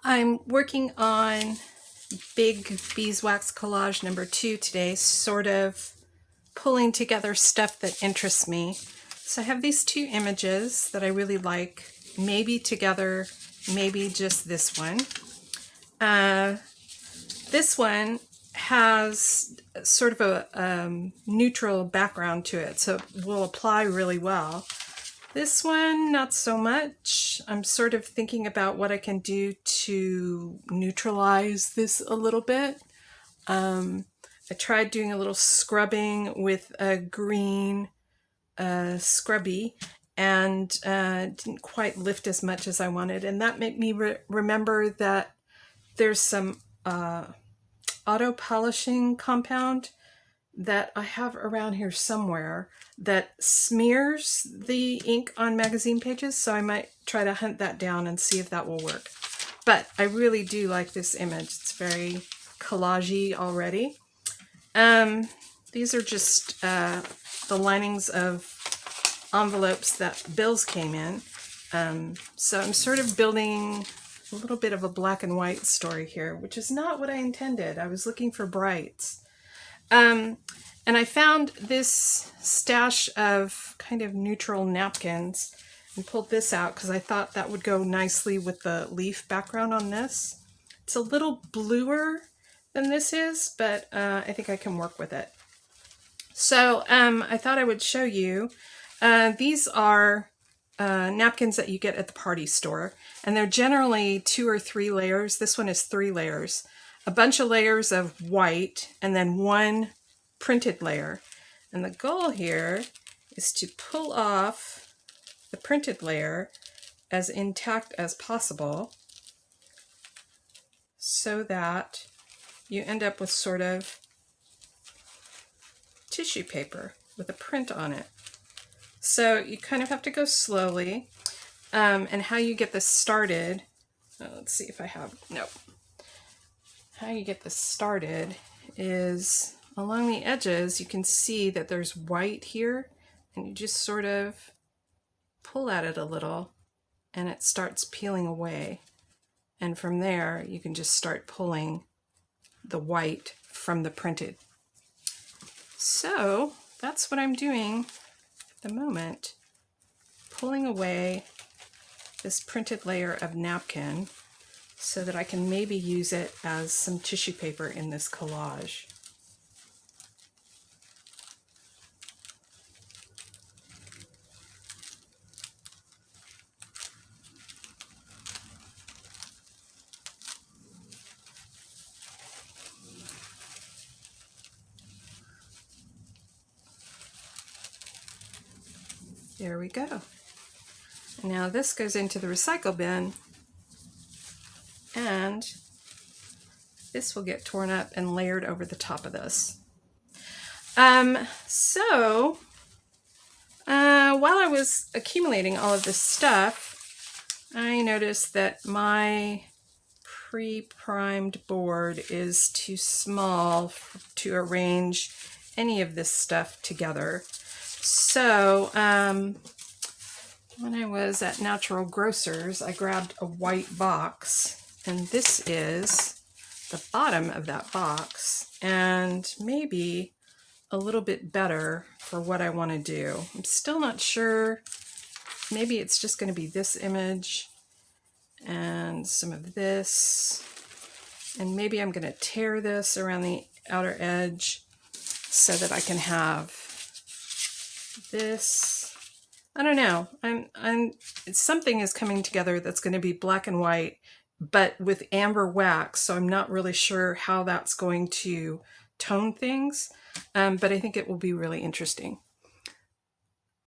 I'm working on big beeswax collage number 2 today, sort of pulling together stuff that interests me. So I have these 2 images that I really like, maybe together, maybe just this one. This one has sort of a neutral background to it, so it will apply really well. This one, not so much. I'm sort of thinking about what I can do to neutralize this a little bit. I tried doing a little scrubbing with a green scrubby and didn't quite lift as much as I wanted. And that made me remember that there's some auto polishing compound that I have around here somewhere that smears the ink on magazine pages, so I might try to hunt that down and see if that will work. But I really do like this image. It's very collage-y already. These are just the linings of envelopes that bills came in. So I'm sort of building a little bit of a black and white story here, which is not what I intended. I was looking for brights. And I found this stash of kind of neutral napkins and pulled this out because I thought that would go nicely with the leaf background on this. It's a little bluer than this is, but I think I can work with it. So I thought I would show you. These are napkins that you get at the party store, and they're generally 2 or 3 layers. This one is 3 layers. A bunch of layers of white and then 1 printed layer. And the goal here is to pull off the printed layer as intact as possible so that you end up with sort of tissue paper with a print on it. So you kind of have to go slowly. And how you get this started, let's see if I have, nope. How you get this started is along the edges, you can see that there's white here, and you just sort of pull at it a little and it starts peeling away. And from there, you can just start pulling the white from the printed. So that's what I'm doing at the moment, pulling away this printed layer of napkin so that I can maybe use it as some tissue paper in this collage. There we go. Now this goes into the recycle bin, and this will get torn up and layered over the top of this. While I was accumulating all of this stuff, I noticed that my pre-primed board is too small to arrange any of this stuff together. So when I was at Natural Grocers, I grabbed a white box, and this is the bottom of that box, and maybe a little bit better for what I want to do. I'm still not sure. Maybe it's just going to be this image and some of this, and maybe I'm going to tear this around the outer edge so that I can have this. I don't know. Something is coming together that's going to be black and white, but with amber wax, so I'm not really sure how that's going to tone things, but I think it will be really interesting.